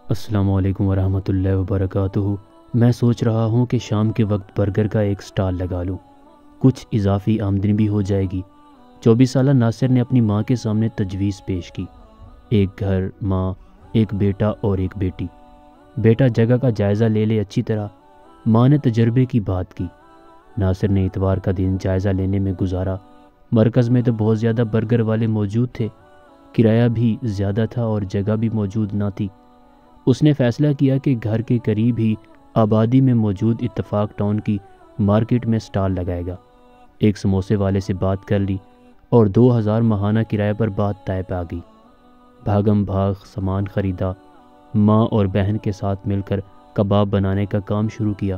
السلام علیکم ورحمۃ اللہ وبرکاتہ۔ میں سوچ رہا ہوں کہ شام کے وقت برگر کا ایک سٹال لگا لوں، کچھ اضافی آمدنی بھی ہو جائے گی۔ 24 سالہ ناصر نے اپنی ماں کے سامنے تجویز پیش کی۔ ایک گھر، ماں، ایک بیٹا اور ایک بیٹی۔ بیٹا جگہ کا جائزہ لے لے اچھی طرح۔ ماں نے تجربے کی بات کی۔ ناصر نے اتوار کا دن جائزہ لینے میں گزارا۔ مرکز میں تو بہت زیادہ برگر والے موجود تھے، کرایہ بھی زیادہ تھا اور جگہ بھی موجود نہ تھی۔ اس نے فیصلہ کیا کہ گھر کے قریب ہی آبادی میں موجود اتفاق ٹاؤن کی مارکیٹ میں سٹال لگائے گا۔ ایک سموسے والے سے بات کر لی اور 2000 ماہانہ کرایہ پر بات طے پہ آ گئی۔ بھاگم بھاگ سامان خریدا، ماں اور بہن کے ساتھ مل کر کباب بنانے کا کام شروع کیا۔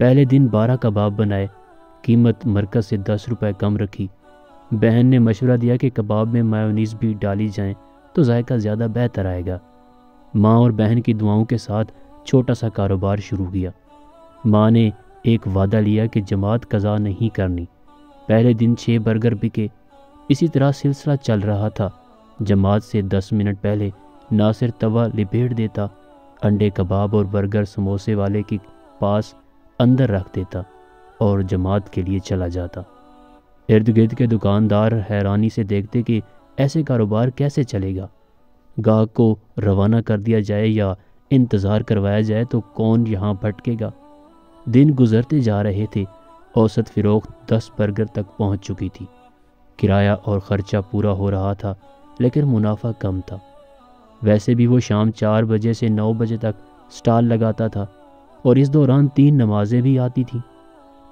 پہلے دن 12 کباب بنائے، قیمت مرکز سے 10 روپے کم رکھی۔ بہن نے مشورہ دیا کہ کباب میں میونیز بھی ڈالی جائیں تو ذائقہ زیادہ بہتر آئے گا۔ ماں اور بہن کی دعاؤں کے ساتھ چھوٹا سا کاروبار شروع کیا۔ ماں نے ایک وعدہ لیا کہ جماعت قضا نہیں کرنی۔ پہلے دن 6 برگر بکے۔ اسی طرح سلسلہ چل رہا تھا۔ جماعت سے 10 منٹ پہلے ناصر توا لپیٹ دیتا، انڈے کباب اور برگر سموسے والے کے پاس اندر رکھ دیتا اور جماعت کے لیے چلا جاتا۔ ارد گرد کے دکاندار حیرانی سے دیکھتے کہ ایسے کاروبار کیسے چلے گا۔ گاہک کو روانہ کر دیا جائے یا انتظار کروایا جائے تو کون یہاں بھٹکے گا۔ دن گزرتے جا رہے تھے۔ اوسط فروخت 10 برگر تک پہنچ چکی تھی۔ کرایہ اور خرچہ پورا ہو رہا تھا لیکن منافع کم تھا۔ ویسے بھی وہ شام 4 بجے سے 9 بجے تک سٹال لگاتا تھا اور اس دوران 3 نمازیں بھی آتی تھیں۔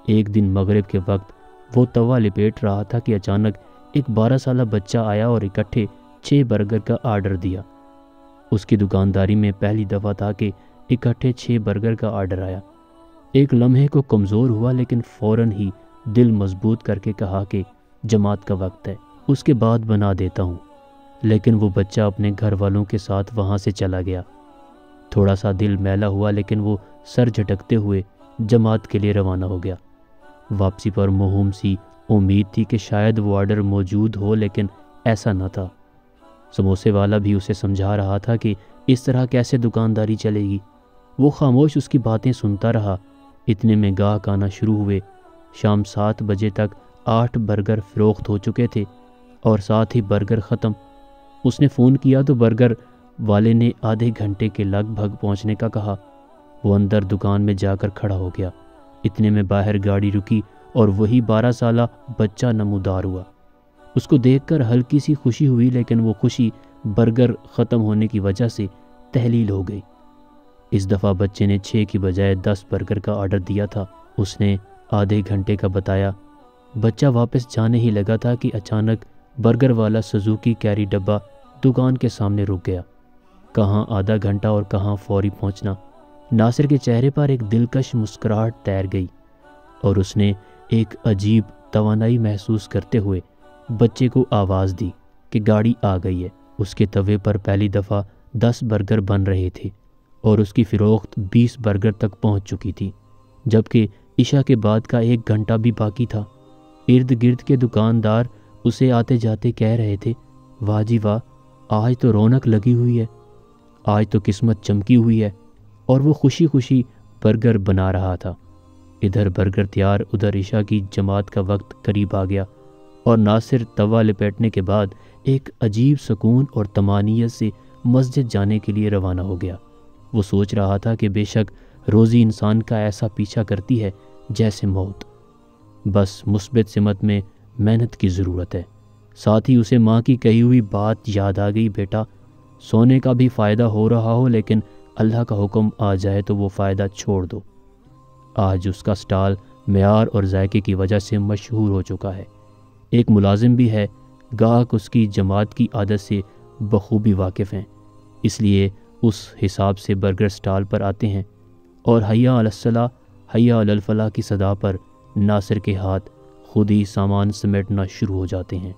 ایک دن مغرب کے وقت وہ توا لپیٹ رہا تھا کہ اچانک ایک 12 سالہ بچہ آیا اور اکٹھے 6 برگر کا آرڈر دیا۔ اس کی دکانداری میں پہلی دفعہ تھا کہ اکٹھے 6 برگر کا آرڈر آیا۔ ایک لمحے کو کمزور ہوا لیکن فوراً ہی دل مضبوط کر کے کہا کہ جماعت کا وقت ہے، اس کے بعد بنا دیتا ہوں۔ لیکن وہ بچہ اپنے گھر والوں کے ساتھ وہاں سے چلا گیا۔ تھوڑا سا دل میلا ہوا لیکن وہ سر جھٹکتے ہوئے جماعت کے لیے روانہ ہو گیا۔ واپسی پر موہوم سی امید تھی کہ شاید وہ آرڈر موجود ہو، لیکن ایسا نہ تھا۔ سموسے والا بھی اسے سمجھا رہا تھا کہ اس طرح کیسے دکانداری چلے گی۔ وہ خاموش اس کی باتیں سنتا رہا۔ اتنے میں گاہک آنا شروع ہوئے۔ شام 7 بجے تک 8 برگر فروخت ہو چکے تھے اور ساتھ ہی برگر ختم۔ اس نے فون کیا تو برگر والے نے آدھے گھنٹے کے لگ بھگ پہنچنے کا کہا۔ وہ اندر دکان میں جا کر کھڑا ہو گیا۔ اتنے میں باہر گاڑی رکی اور وہی 12 سالہ بچہ نمودار ہوا۔ اس کو دیکھ کر ہلکی سی خوشی ہوئی لیکن وہ خوشی برگر ختم ہونے کی وجہ سے تحلیل ہو گئی۔ اس دفعہ بچے نے 6 کی بجائے 10 برگر کا آرڈر دیا تھا۔ اس نے آدھے گھنٹے کا بتایا۔ بچہ واپس جانے ہی لگا تھا کہ اچانک برگر والا سوزوکی کیری ڈبہ دکان کے سامنے رک گیا۔ کہاں آدھا گھنٹہ اور کہاں فوری پہنچنا۔ ناصر کے چہرے پر ایک دلکش مسکراہٹ تیر گئی اور اس نے ایک عجیب توانائی محسوس کرتے ہوئے بچے کو آواز دی کہ گاڑی آ گئی ہے۔ اس کے توے پر پہلی دفعہ 10 برگر بن رہے تھے اور اس کی فروخت 20 برگر تک پہنچ چکی تھی، جبکہ عشاء کے بعد کا 1 گھنٹہ بھی باقی تھا۔ ارد گرد کے دکاندار اسے آتے جاتے کہہ رہے تھے، واہ جی واہ، آج تو رونق لگی ہوئی ہے، آج تو قسمت چمکی ہوئی ہے۔ اور وہ خوشی خوشی برگر بنا رہا تھا۔ ادھر برگر تیار، ادھر عشاء کی جماعت کا وقت قریب آ گیا اور ناصر توا لپیٹنے کے بعد ایک عجیب سکون اور طمانینت سے مسجد جانے کے لیے روانہ ہو گیا۔ وہ سوچ رہا تھا کہ بے شک روزی انسان کا ایسا پیچھا کرتی ہے جیسے موت، بس مثبت سمت میں محنت کی ضرورت ہے۔ ساتھ ہی اسے ماں کی کہی ہوئی بات یاد آ گئی، بیٹا سونے کا بھی فائدہ ہو رہا ہو لیکن اللہ کا حکم آ جائے تو وہ فائدہ چھوڑ دو۔ آج اس کا سٹال معیار اور ذائقے کی وجہ سے مشہور ہو چکا ہے۔ ایک ملازم بھی ہے، گاہک اس کی جماعت کی عادت سے بخوبی واقف ہیں، اس لیے اس حساب سے برگر سٹال پر آتے ہیں اور حیا علی الصلاح حیا علی الفلاح کی صدا پر ناصر کے ہاتھ خود ہی سامان سمیٹنا شروع ہو جاتے ہیں۔